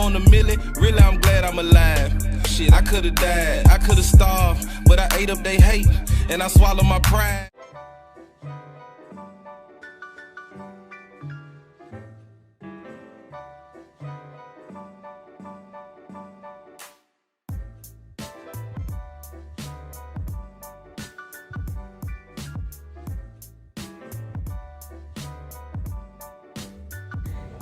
on the milli, really I'm glad I'm alive. Shit, I could've died, I could've starved, but I ate up they hate, and I swallowed my pride.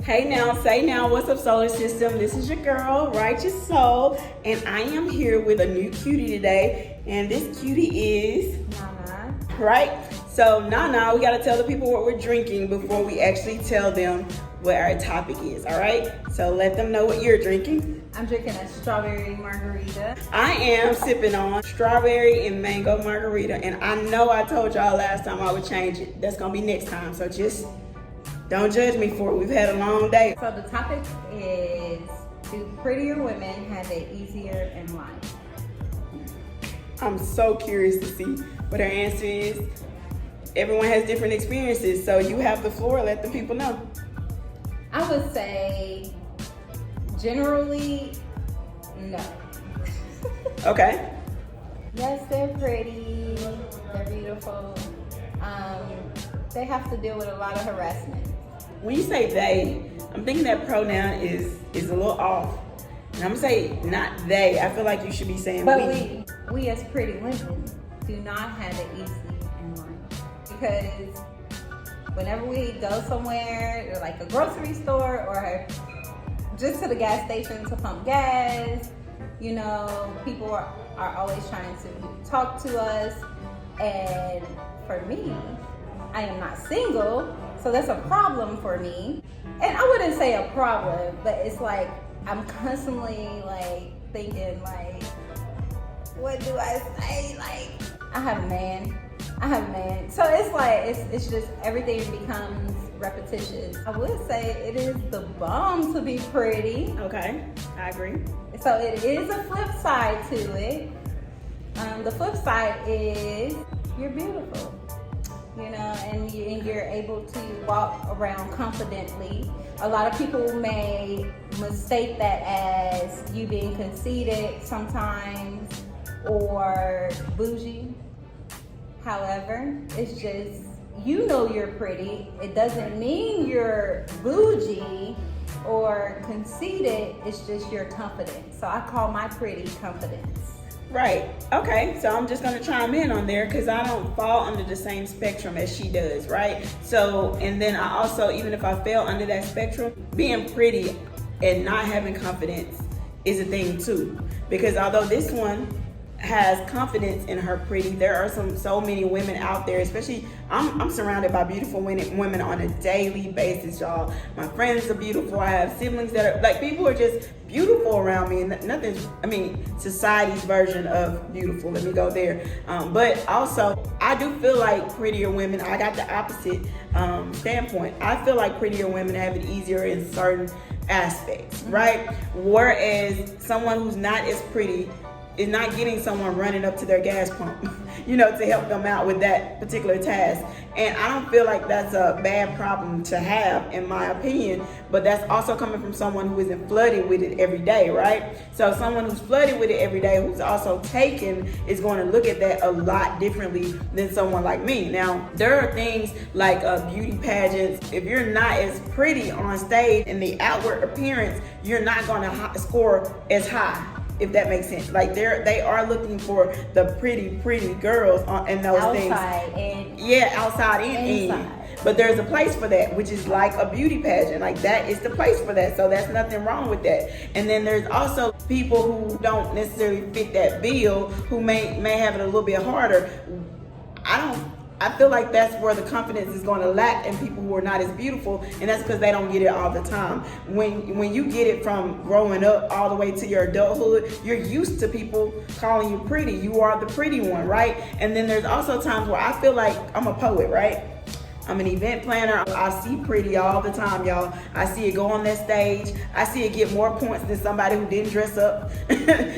Hey now, say now, what's up solar system? This is your girl, Writeous Soul, and I am here with a new cutie today, and this cutie is Nana. Right? So Nana, we gotta tell the people what we're drinking before we actually tell them what our topic is, all right? So let them know what you're drinking. I'm drinking a strawberry margarita. I am sipping on strawberry and mango margarita, and I know I told y'all last time I would change it. That's gonna be next time, so just don't judge me for it. We've had a long day. So the topic is, do prettier women have it easier in life? I'm so curious to see what her answer is. Everyone has different experiences, so you have the floor. Let the people know. I would say, generally, no. Okay. Yes, they're pretty, they're beautiful. They have to deal with a lot of harassment. When you say they, I'm thinking that pronoun is a little off. And I'm gonna say not they. I feel like you should be saying but we as pretty women do not have it easy in life. Because whenever we go somewhere, like a grocery store or just to the gas station to pump gas, you know, people are always trying to talk to us. And for me, I am not single, so that's a problem for me. And I wouldn't say a problem, but it's like I'm constantly like thinking like, what do I say? Like, I have a man. So it's like, it's just everything becomes repetitious. I would say it is the bomb to be pretty. Okay, I agree. So it is a flip side to it. The flip side is you're beautiful. You know, and you're able to walk around confidently. A lot of people may mistake that as you being conceited sometimes or bougie. However, it's just, you know you're pretty. It doesn't mean you're bougie or conceited. It's just your confidence. So I call my pretty confidence. Right. Okay. So I'm just going to chime in on there because I don't fall under the same spectrum as she does, right? So, and then I also, even if I fell under that spectrum, being pretty and not having confidence is a thing too. Because although this one has confidence in her pretty, there are so many women out there, especially I'm surrounded by beautiful women on a daily basis, y'all. My friends are beautiful. I have siblings that are like, people are just beautiful around me, and nothing's, I mean, society's version of beautiful, let me go there. But also I do feel like prettier women, I got the opposite standpoint. I feel like prettier women have it easier in certain aspects, right? Whereas someone who's not as pretty is not getting someone running up to their gas pump, you know, to help them out with that particular task. And I don't feel like that's a bad problem to have, in my opinion, but that's also coming from someone who isn't flooded with it every day, right? So someone who's flooded with it every day, who's also taken, is going to look at that a lot differently than someone like me. Now, there are things like beauty pageants. If you're not as pretty on stage in the outward appearance, you're not going to score as high, if that makes sense. Like they are looking for the pretty girls in those outside things. And outside and inside. in. But there's a place for that, which is like a beauty pageant. Like that is the place for that. So that's nothing wrong with that. And then there's also people who don't necessarily fit that bill, who may have it a little bit harder. I feel like that's where the confidence is going to lack in people who are not as beautiful, and that's because they don't get it all the time. When you get it from growing up all the way to your adulthood, you're used to people calling you pretty. You are the pretty one, right? And then there's also times where I feel like I'm a poet, right? I'm an event planner. I see Pretty all the time, y'all. I see it go on that stage. I see it get more points than somebody who didn't dress up,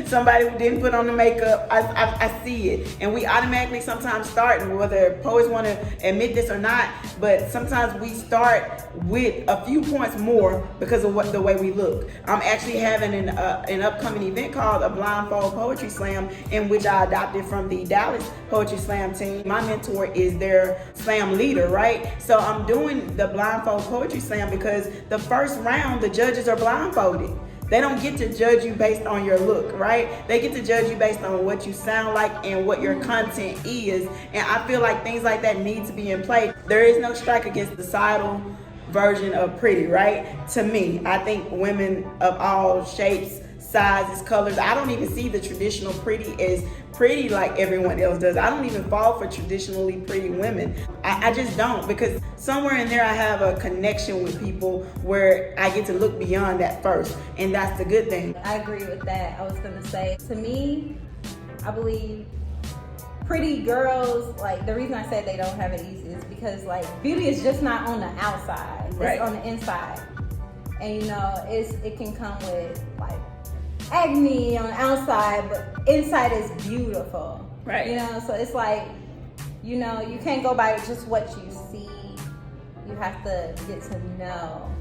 somebody who didn't put on the makeup. I see it. And we automatically sometimes start, whether poets want to admit this or not, but sometimes we start with a few points more because of the way we look. I'm actually having an upcoming event called a Blindfold Poetry Slam, in which I adopted from the Dallas Poetry Slam team. My mentor is their slam leader, right? So I'm doing the Blindfold Poetry Slam because the first round, the judges are blindfolded. They don't get to judge you based on your look, right? They get to judge you based on what you sound like and what your content is. And I feel like things like that need to be in play. There is no strike against the societal version of Pretty, right? To me, I think women of all shapes, sizes, colors, I don't even see the traditional Pretty as pretty like everyone else does. I don't even fall for traditionally pretty women. I just don't, because somewhere in there I have a connection with people where I get to look beyond that first, and that's the good thing. I agree with that. I was gonna say, to me, I believe pretty girls, like the reason I said they don't have it easy is because like beauty is just not on the outside, it's right on the inside. And you know, it can come with like acne on the outside, but inside is beautiful, right? You know, so it's like, you know, you can't go by just what you see. You have to get to know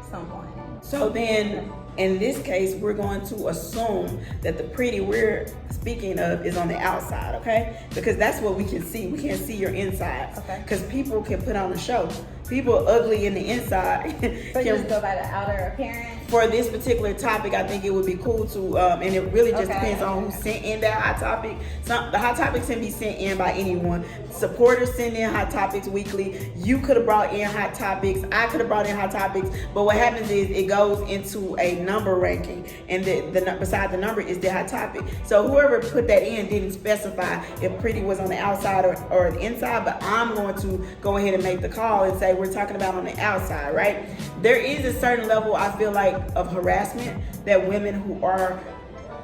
someone. So then in this case, we're going to assume that the Pretty we're speaking of is on the outside, okay? Because that's what we can see. We can't see your insides. Okay. Because people can put on a show. People ugly in the inside. So you just go by the outer appearance? For this particular topic, I think it would be cool to, and it really just depends on who sent in that hot topic. The hot topics can be sent in by anyone. Supporters send in hot topics weekly. You could have brought in hot topics. I could have brought in hot topics. But what happens is it goes into a number ranking, and the beside the number is the hot topic. So whoever put that in didn't specify if Pretty was on the outside or the inside, but I'm going to go ahead and make the call and say we're talking about on the outside, right? There is a certain level, I feel like, of harassment that women who are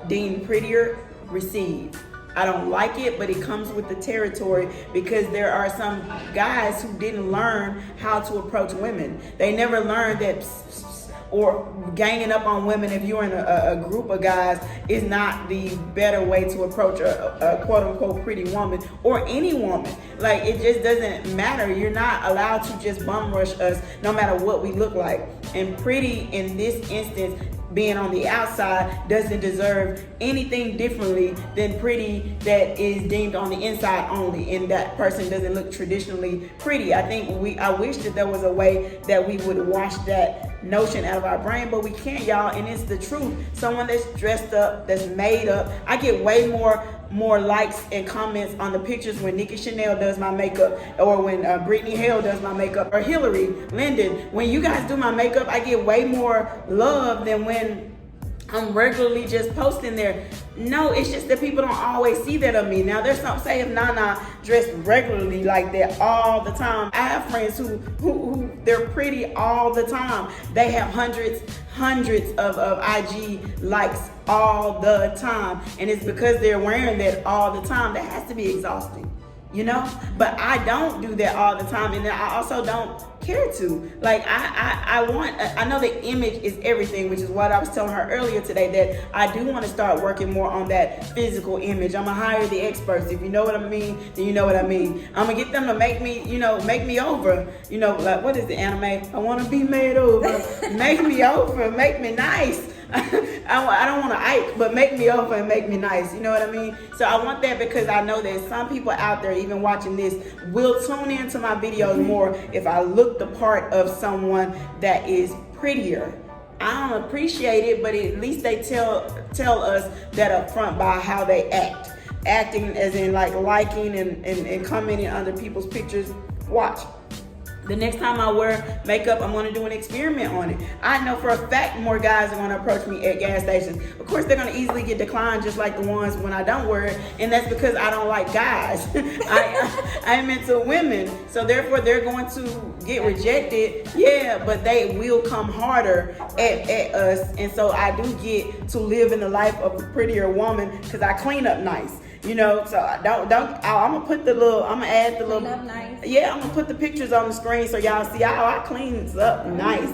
deemed prettier receive. I don't like it, but it comes with the territory, because there are some guys who didn't learn how to approach women. They never learned that or ganging up on women if you're in a group of guys is not the better way to approach a quote-unquote pretty woman, or any woman. Like, it just doesn't matter. You're not allowed to just bum rush us no matter what we look like. And Pretty in this instance, being on the outside, doesn't deserve anything differently than Pretty that is deemed on the inside only, and that person doesn't look traditionally pretty. I wish that there was a way that we would wash that notion out of our brain, but we can't, y'all, and it's the truth. Someone that's dressed up, that's made up, I get way more likes and comments on the pictures when Nikki Chanel does my makeup, or when Brittany Hale does my makeup, or Hillary Linden. When you guys do my makeup, I get way more love than when I'm regularly just posting there. No, it's just that people don't always see that of me. Now, there's some say if Nana dressed regularly like that all the time. I have friends who they're pretty all the time. They have hundreds of IG likes all the time, and it's because they're wearing that all the time. That has to be exhausting, you know? But I don't do that all the time, and I also don't care to. Like, I know the image is everything, which is what I was telling her earlier today, that I do want to start working more on that physical image. I'm gonna hire the experts. If you know what I mean, then you know what I mean. I'm gonna get them to make me over. You know, like, what is the anime? I want to be made over. Make me over. Make me nice. I don't want to Ike, but make me over and make me nice. You know what I mean? So I want that, because I know that some people out there, even watching this, will tune into my videos more if I look the part of someone that is prettier. I don't appreciate it, but at least they tell us that up front by how they act. Acting as in like liking and commenting under people's pictures. Watch. The next time I wear makeup, I'm gonna do an experiment on it. I know for a fact more guys are gonna approach me at gas stations. Of course, they're gonna easily get declined, just like the ones when I don't wear it, and that's because I don't like guys. I am into women, so therefore they're going to get rejected. Yeah, but they will come harder at us, and so I do get to live in the life of a prettier woman because I clean up nice. you know. So I'm gonna put I'm gonna add the little, nice. yeah, I'm gonna put the pictures on the screen so y'all see how I cleans up nice.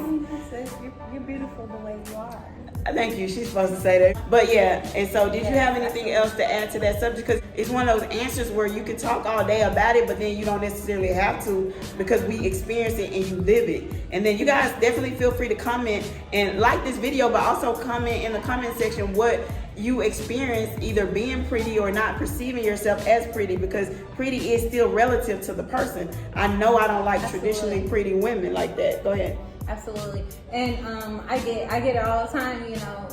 You're beautiful the way you are. Thank you. She's supposed to say that. But yeah, and so did you have anything else to add to that subject? Because it's one of those answers where you can talk all day about it, but then you don't necessarily have to, because we experience it and you live it. And then you guys definitely feel free to comment and like this video, but also comment in the comment section what you experience either being pretty or not perceiving yourself as pretty, because pretty is still relative to the person. I know I don't like traditionally pretty women like that. Go ahead. Absolutely. And I get it all the time, you know.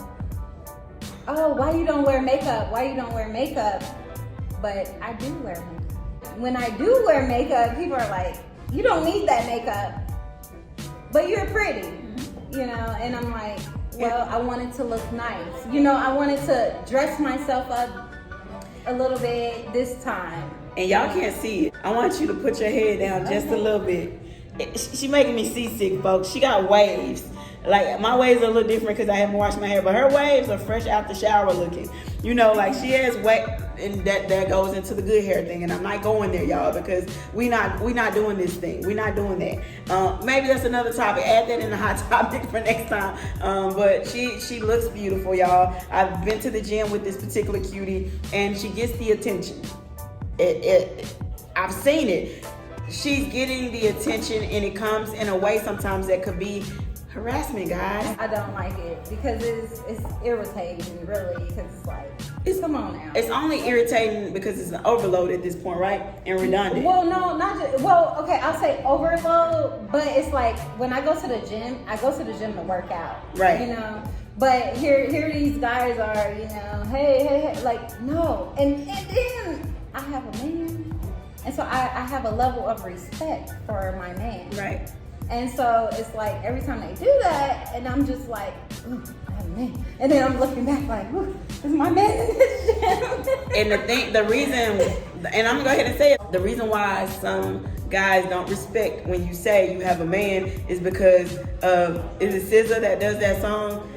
Oh, why you don't wear makeup? Why you don't wear makeup? But I do wear makeup. When I do wear makeup, people are like, you don't need that makeup, but you're pretty, you know. And I'm like, well, I wanted to look nice. You know, I wanted to dress myself up a little bit this time. And y'all can't see it. I want you to put your head down just a little bit. She making me seasick, folks. She got waves. Like, my waves are a little different because I haven't washed my hair, but her waves are fresh out the shower looking. You know, like, she has wet, and that goes into the good hair thing. And I'm not going there, y'all, because we not doing this thing. We're not doing that. Maybe that's another topic. Add that in the hot topic for next time. But she looks beautiful, y'all. I've been to the gym with this particular cutie, and she gets the attention. I've seen it. She's getting the attention, and it comes in a way sometimes that could be harassment, guys. I don't like it because it's irritating, really, because it's like, come on now. It's only irritating because it's an overload at this point, right? And redundant. Well, no, not just, well, okay, I'll say overload, but it's like when I go to the gym, I go to the gym to work out, right? You know, but here these guys are, you know, hey, like, no, and then I have a man. And so I have a level of respect for my man. Right. And so it's like every time they do that, and I'm just like, ooh, I have a man. And then I'm looking back like, ooh, is my man in this gym? And the reason, and I'm gonna go ahead and say it, the reason why some guys don't respect when you say you have a man is because is it SZA that does that song?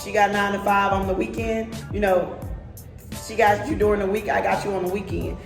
She got 9 to 5 on the weekend. You know, she got you during the week, I got you on the weekend.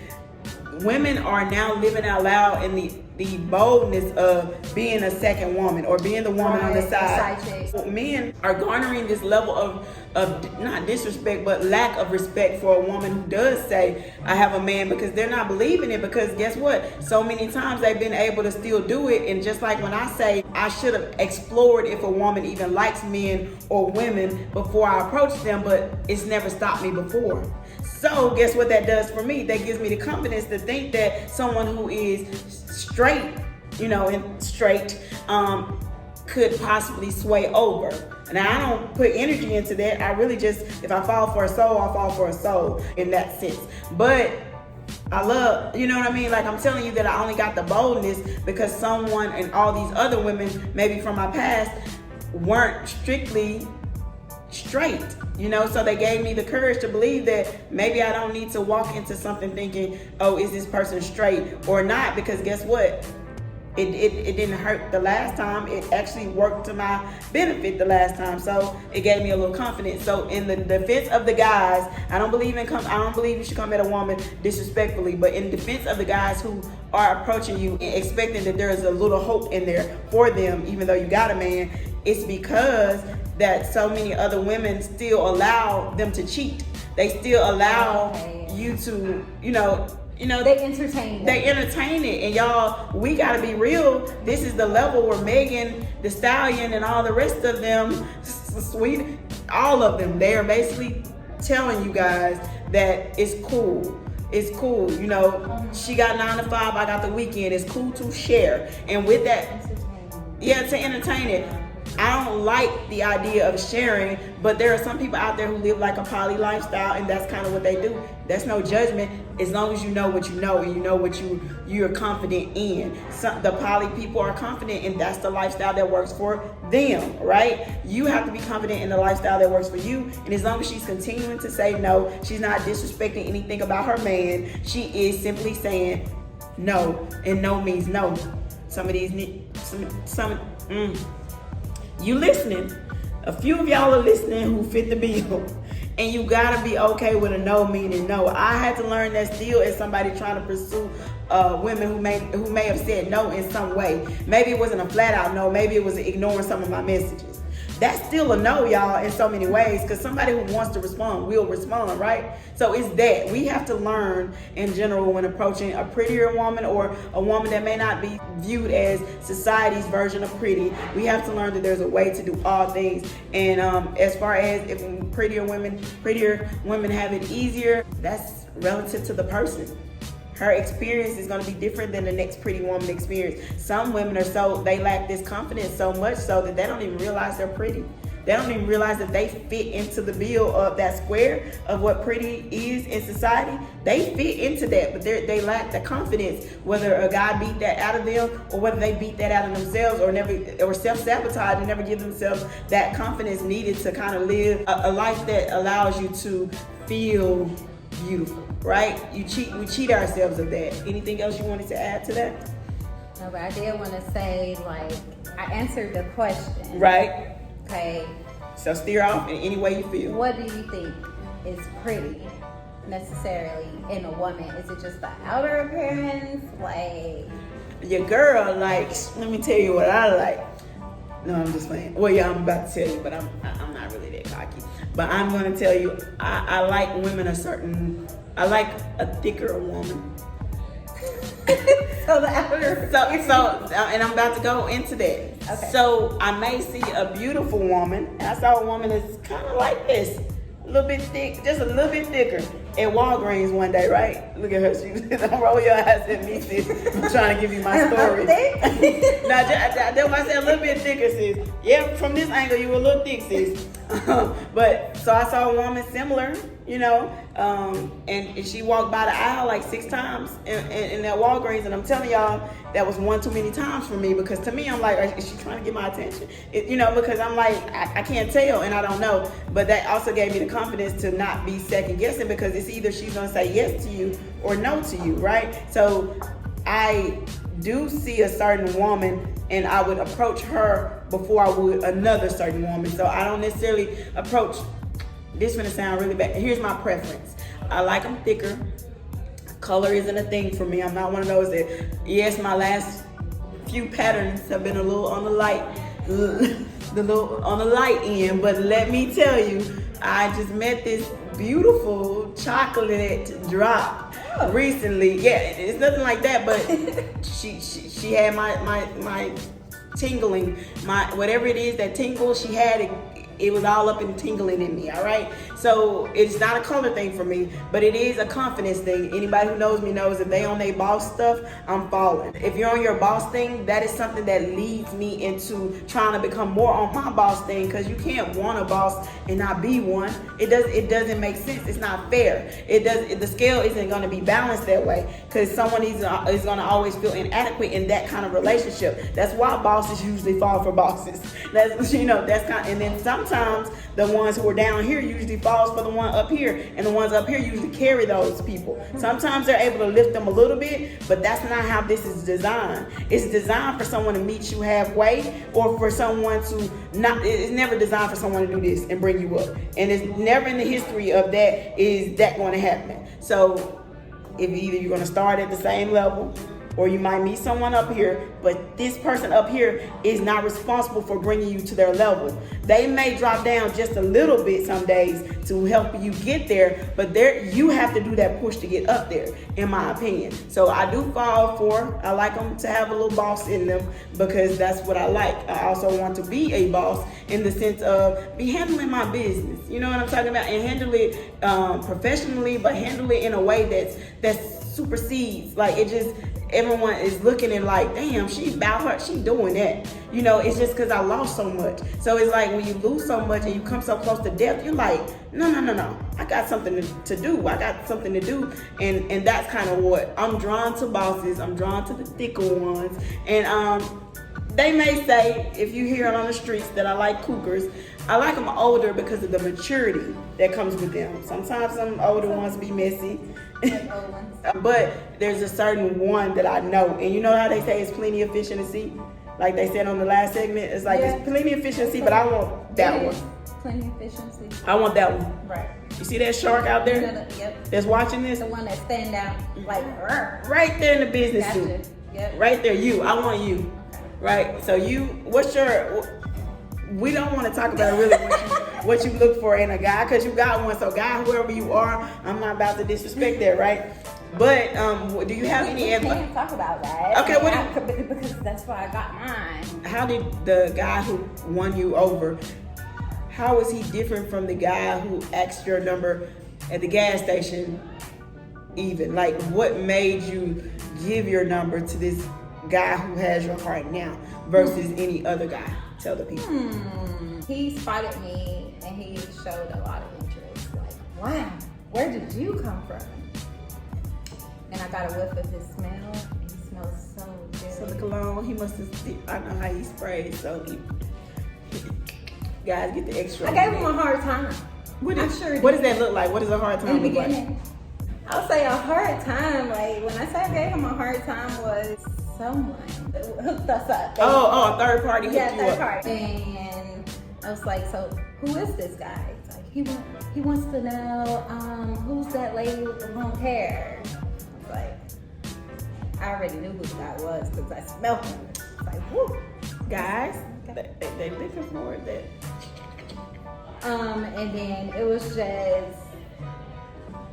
Women are now living out loud in the boldness of being a second woman or being the woman on the side. Men are garnering this level of not disrespect, but lack of respect for a woman who does say, I have a man, because they're not believing it. Because guess what? So many times they've been able to still do it. And just like when I say I should have explored if a woman even likes men or women before I approach them, but it's never stopped me before. So guess what that does for me? That gives me the confidence to think that someone who is straight, you know, and straight, could possibly sway over. And I don't put energy into that. I really just, if I fall for a soul, I fall for a soul in that sense. But I love, you know what I mean? Like, I'm telling you that I only got the boldness because someone and all these other women, maybe from my past, weren't strictly straight, you know, so they gave me the courage to believe that maybe I don't need to walk into something thinking, oh, is this person straight or not? Because guess what? It didn't hurt the last time. It actually worked to my benefit the last time. So it gave me a little confidence. So in the defense of the guys, I don't believe you should come at a woman disrespectfully, but in defense of the guys who are approaching you and expecting that there is a little hope in there for them, even though you got a man, it's because that so many other women still allow them to cheat. They still allow you to, you know, they entertain them. They entertain it. And y'all, we gotta be real. This is the level where Megan Thee Stallion and all the rest of them, sweet, all of them, they are basically telling you guys that it's cool. It's cool, you know. She got 9 to 5, I got the weekend. It's cool to share. And with that, to entertain it. I don't like the idea of sharing, but there are some people out there who live like a poly lifestyle, and that's kind of what they do. That's no judgment, as long as you know what you know and you know what you're confident in. The poly people are confident, and that's the lifestyle that works for them, right? You have to be confident in the lifestyle that works for you, and as long as she's continuing to say no, she's not disrespecting anything about her man. She is simply saying no, and no means no. Some of these you listening, a few of y'all are listening who fit the bill, And you gotta be okay with a no meaning no. I had to learn that still as somebody trying to pursue women who may have said no in some way. Maybe it wasn't a flat out no, maybe it was ignoring some of my messages. That's still a no, y'all, in so many ways, because somebody who wants to respond will respond, right? So it's that. We have to learn in general when approaching a prettier woman or a woman that may not be viewed as society's version of pretty. We have to learn that there's a way to do all things. And as far as if prettier women have it easier, that's relative to the person. Her experience is going to be different than the next pretty woman experience. Some women they lack this confidence so much so that they don't even realize they're pretty. They don't even realize that they fit into the bill of that square of what pretty is in society. They fit into that, but they lack the confidence, whether a guy beat that out of them or whether they beat that out of themselves or self-sabotage and never give themselves that confidence needed to kind of live a life that allows you to feel beautiful, right? We cheat ourselves of that. Anything else you wanted to add to that? No, but I did want to say, like, I answered the question. Right. Okay. So steer off in any way you feel. What do you think is pretty necessarily in a woman? Is it just the outer appearance? Like, your girl likes, let me tell you what I like. No, I'm just playing. Well, yeah, I'm about to tell you, but I'm not really that cocky. But I'm going to tell you, I like women I like a thicker woman. So the outer. And I'm about to go into that. Okay. So I may see a beautiful woman, and I saw a woman that's kind of like this, a little bit thick, just a little bit thicker, at Walgreens one day, right? Look at her. Don't roll your eyes at me, sis. I'm trying to give you my story. Now, that's why I said a little bit thicker, sis. Yeah, from this angle, you were a little thick, sis. But so I saw a woman similar, and she walked by the aisle like 6 times in that Walgreens, and I'm telling y'all, that was one too many times for me, because to me, I'm like, is she trying to get my attention? Because I'm like, I can't tell and I don't know. But that also gave me the confidence to not be second guessing, because it's either she's gonna say yes to you or no to you, right? So I do see a certain woman and I would approach her before I would another certain woman. So I don't necessarily approach, this is gonna sound really bad. Here's my preference. I like them thicker. Color isn't a thing for me. I'm not one of those that, yes, my last few patterns have been a little on the light, on the light end, but let me tell you, I just met this beautiful chocolate drop recently. Yeah, it's nothing like that, but she had my tingling, my whatever it is that tingle, she had it. It was all up and tingling in me, all right? So it's not a color thing for me, but it is a confidence thing. Anybody who knows me knows if they on their boss stuff, I'm falling. If you're on your boss thing, that is something that leads me into trying to become more on my boss thing, because you can't want a boss and not be one. It doesn't make sense. It's not fair. The scale isn't going to be balanced that way, because someone is going to always feel inadequate in that kind of relationship. That's why bosses usually fall for bosses. That's kind. And then sometimes the ones who are down here usually falls for the one up here, and the ones up here usually carry those people. Sometimes they're able to lift them a little bit, but that's not how this is designed. It's designed for someone to meet you halfway, or for someone to not. It's never designed for someone to do this and bring you up, and it's never in the history of that is that going to happen. So if either you're going to start at the same level, or you might meet someone up here, but this person up here is not responsible for bringing you to their level. They may drop down just a little bit some days to help you get there, but you have to do that push to get up there, in my opinion. So I do I like them to have a little boss in them, because that's what I like. I also want to be a boss in the sense of be handling my business. You know what I'm talking about? And handle it professionally, but handle it in a way that supersedes. Like, it just, everyone is looking at like, damn, she doing that. It's just because I lost so much. So it's like when you lose so much and you come so close to death, you're like, no. I got something to do. I got something to do. And that's kind of what I'm drawn to. Bosses, I'm drawn to the thicker ones. And they may say, if you hear it on the streets, that I like cougars. I like them older because of the maturity that comes with them. Sometimes some older ones be messy. But there's a certain one that I know. And you know how they say it's plenty of fish in the sea? Like they said on the last segment, it's like it's plenty of fish in the sea, but I want that one. plenty of fish in sea. I want that one. Right. You see that shark out there Yep. that's watching this? The one that stand out like right there in the business gotcha. suit. Yep. Right there, you. I want you. Right. So you, what's your? We don't want to talk about really what you look for in a guy, because you got one. So guy, whoever you are, I'm not about to disrespect that, right? But do you have any We advice? can't talk about that. Okay, because that's why I got mine. How did the guy who won you over? How is he different from the guy who asked your number at the gas station? Even like, what made you give your number to this guy who has your heart now versus any other guy? Tell the people. He spotted me and he showed a lot of interest. Like, wow, where did you come from? And I got a whiff of his smell, and he smells so good. So the cologne, he must have. I know how he sprays. So guys get the extra. I gave him a hard time. What I sure What did. does that look like? What does a hard time In the look like? beginning, I'll say a hard time. Like when I say I gave him a hard time was someone hooked us up. Oh, a third party hooked Yeah, you third up. party. And I was like, so who is this guy? It's like he wants to know who's that lady with the long hair. I was like, I already knew who the guy was because I smelled him. It's like, whoo. Guys, they looking for that. And then it was just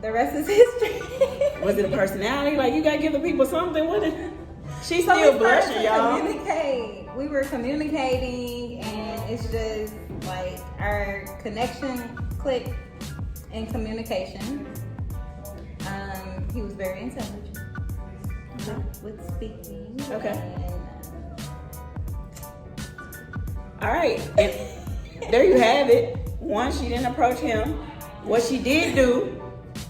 the rest is history. Was it a personality? Like, you gotta give the people something. What is? She's So still we started blushing, to y'all. communicate. We were communicating, and it's just like our connection clicked in communication. He was very intelligent with speaking. Okay. And, All right, and there you have it. One, she didn't approach him. What she did do,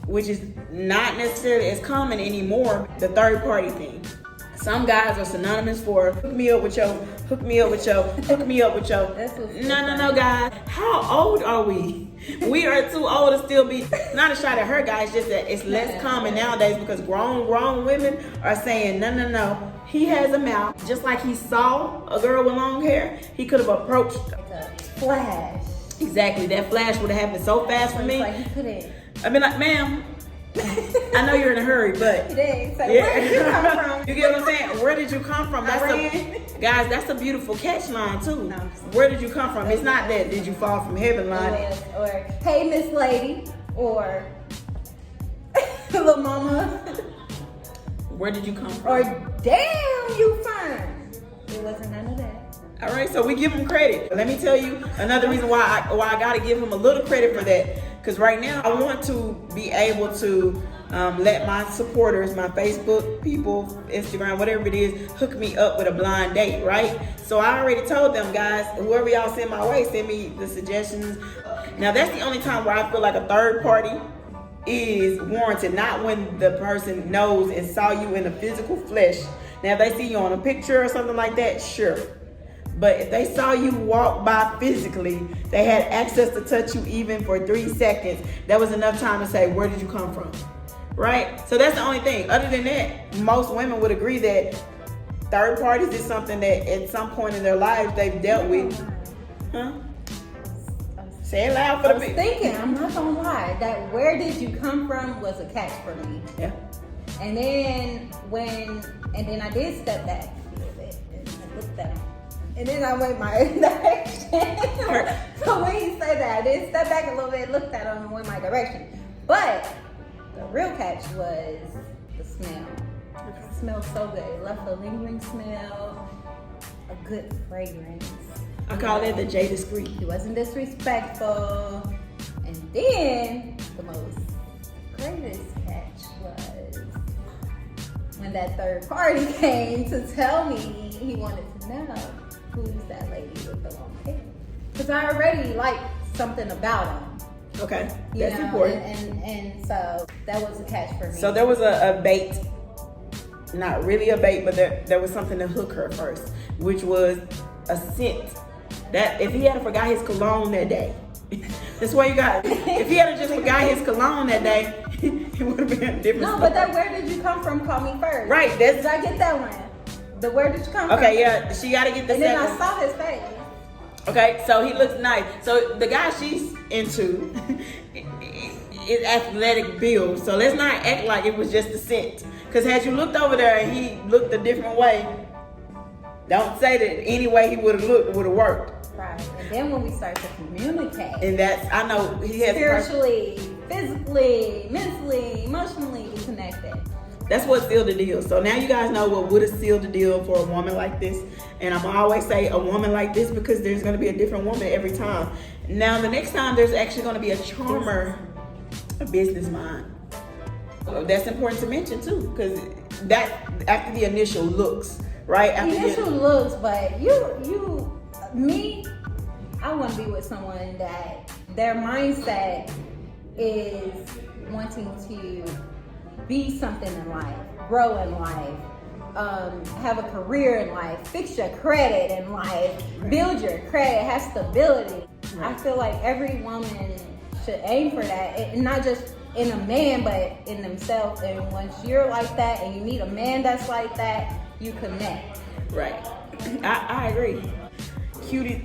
which is not necessarily as common anymore, the third party thing. Some guys are synonymous for hook me up with your, hook me up with your, hook me up with your. That's what's No, guys. How old are we? We are too old to still be, not a shot at her, guys, just that it's less common nowadays because grown women are saying, no. He has a mouth. Just like he saw a girl with long hair, he could have approached her. like a flash. Exactly, that flash would have happened so fast for It's me. like he couldn't. I'd be like, ma'am, I know you're in a hurry, but He did. So yeah. where did you come from? You get what I'm saying? Where did you come from? Guys, that's a beautiful catch line too. No. Where did you come from? It's not that did you fall from heaven line. Or hey, Miss Lady, or little mama, Where did you come from? or damn, you fine. It wasn't none of that. All right, so we give him credit. Let me tell you another reason why I got to give him a little credit for that. Because right now I want to be able to let my supporters, my Facebook people, Instagram, whatever it is, hook me up with a blind date, right? So I already told them, guys, whoever y'all send my way, send me the suggestions. Now that's the only time where I feel like a third party is warranted, not when the person knows and saw you in the physical flesh. Now if they see you on a picture or something like that, sure. But if they saw you walk by physically, they had access to touch you even for 3 seconds, that was enough time to say, where did you come from? Right? So that's the only thing. Other than that, most women would agree that third parties is something that at some point in their lives they've dealt with. Huh? Say it loud for I the was people. thinking, I'm not gonna lie, that where did you come from was a catch for me. Yeah. And then I did step back a little bit and looked at him. And then I went my direction. So when he said that, I did step back a little bit, looked at him and went my direction. But the real catch was the smell. It smelled so good. It left a lingering smell, a good fragrance. I call that the J discreet. He wasn't disrespectful. And then the most greatest catch was when that third party came to tell me he wanted to know who's that lady with the long hair. Because I already liked something about him. Okay, You that's know, important. And so that was a catch for me. So there was a bait, not really a bait, but there was something to hook her first, which was a scent. That if he had forgot his cologne that day, that's why you got. If he had just forgot his cologne that day, it would have been a different. No, story. but that where did you come from? Call me first. Right. Did I get that one? The where did you come from? Okay. Yeah, she got to get the And then I second. saw his face. Okay, so he looks nice. So the guy she's into is athletic build. So let's not act like it was just a scent. Because had you looked over there and he looked a different way, don't say that any way he would have looked would have worked. Right. And then when we start to communicate. And that's, I know he has spiritually, physically, mentally, emotionally connected. That's what sealed the deal. So now you guys know what would have sealed the deal for a woman like this. And I'm always say a woman like this because there's going to be a different woman every time. Now the next time there's actually going to be a charmer, a business mind. So that's important to mention too, because that after the initial looks, right? After the initial looks, but me, I want to be with someone that their mindset is wanting to be something in life, grow in life, have a career in life, fix your credit in life, build your credit, have stability. Right. I feel like every woman should aim for that, and not just in a man, but in themselves. And once you're like that and you meet a man that's like that, you connect. Right. I agree. Cuties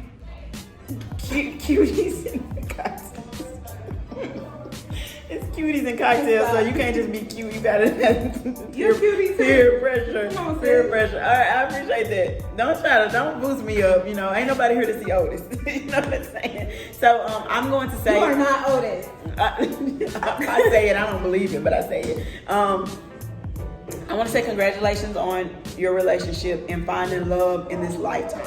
and cocktails. It's cuties and cocktails, so you can't just be cute. You gotta have peer pressure. Peer pressure. All right, I appreciate that. Don't boost me up. You know, ain't nobody here to see Otis. You know what I'm saying? So I'm going to say you are not Otis. I say it. I don't believe it, but I say it. I want to say congratulations on your relationship and finding love in this lifetime.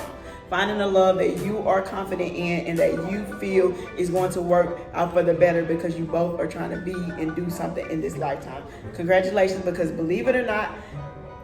Finding a love that you are confident in and that you feel is going to work out for the better because you both are trying to be and do something in this lifetime. Congratulations, because believe it or not,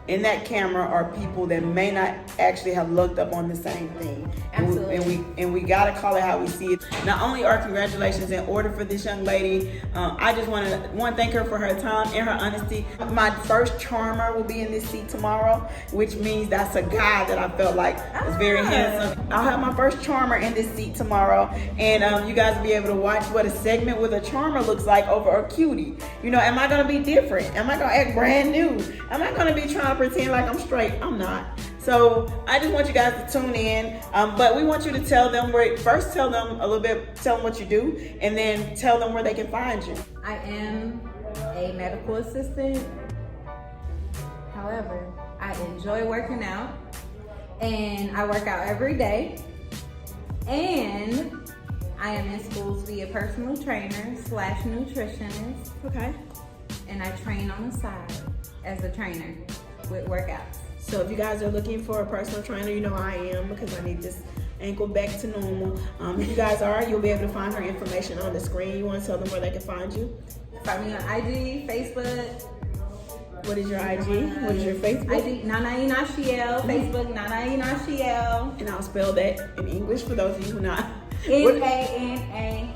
in that camera are people that may not actually have looked up on the same thing. Absolutely. And we gotta call it how we see it. Not only are congratulations in order for this young lady, I just want to thank her for her time and her honesty. My first charmer will be in this seat tomorrow, which means that's a guy that I felt like is very handsome. I'll have my first charmer in this seat tomorrow, and you guys will be able to watch what a segment with a charmer looks like over a cutie. You know, am I gonna be different? Am I gonna act brand new? Am I gonna be trying to pretend like I'm straight? I'm not. So I just want you guys to tune in, but we want you to tell them tell them a little bit, tell them what you do, and then tell them where they can find you. I am a medical assistant. However, I enjoy working out, and I work out every day, and I am in school to be a personal trainer / nutritionist. Okay. And I train on the side as a trainer with workouts. So if you guys are looking for a personal trainer, you know I am, because I need this ankle back to normal. If you guys are, you'll be able to find her information on the screen. You want to tell them where they can find you? Find me on IG, Facebook. What is your IG? What is your Facebook? IG, Nana Enuchsheil. Facebook, Nana Enuchsheil. And I'll spell that in English for those of you who not. Nana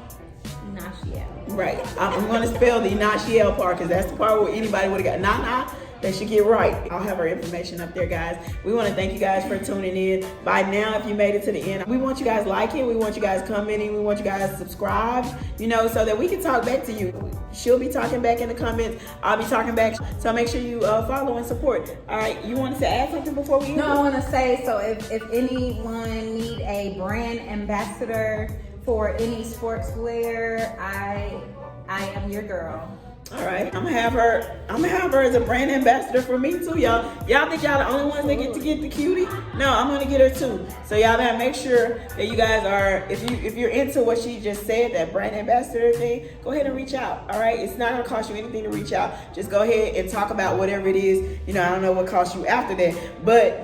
Enuchsheil. Right. I'm going to spell the Enuchsheil part, because that's the part where anybody would have got Nana. They should get right. I'll have our information up there, guys. We want to thank you guys for tuning in. By now, if you made it to the end, we want you guys liking, we want you guys commenting, we want you guys subscribe, you know, so that we can talk back to you. She'll be talking back in the comments. I'll be talking back. So make sure you follow and support. All right, you wanted to add something before we end? No, I want to say, so if anyone need a brand ambassador for any sportswear, I am your girl. All right, I'm gonna have her as a brand ambassador for me too, y'all. Y'all think y'all the only ones that get the cutie? No, I'm gonna get her too. So y'all gotta make sure that you guys are, if you're into what she just said, that brand ambassador thing, go ahead and reach out. All right, it's not gonna cost you anything to reach out. Just go ahead and talk about whatever it is. You know, I don't know what costs you after that, but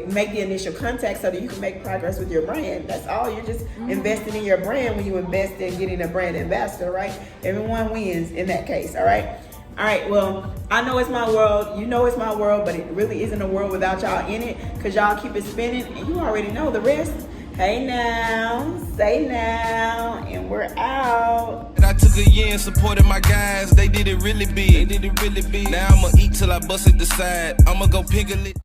make the initial contact so that you can make progress with your brand. That's all. You're just investing in your brand when you invest in getting a brand ambassador, right? Everyone wins in that case, all right? All right, well, I know it's my world. You know it's my world, but it really isn't a world without y'all in it, because y'all keep it spinning, and you already know the rest. Hey now, say now, and we're out. And I took a year and supported my guys. They did it really big. Now I'ma eat till I bust at the side. I'ma go pick a lick.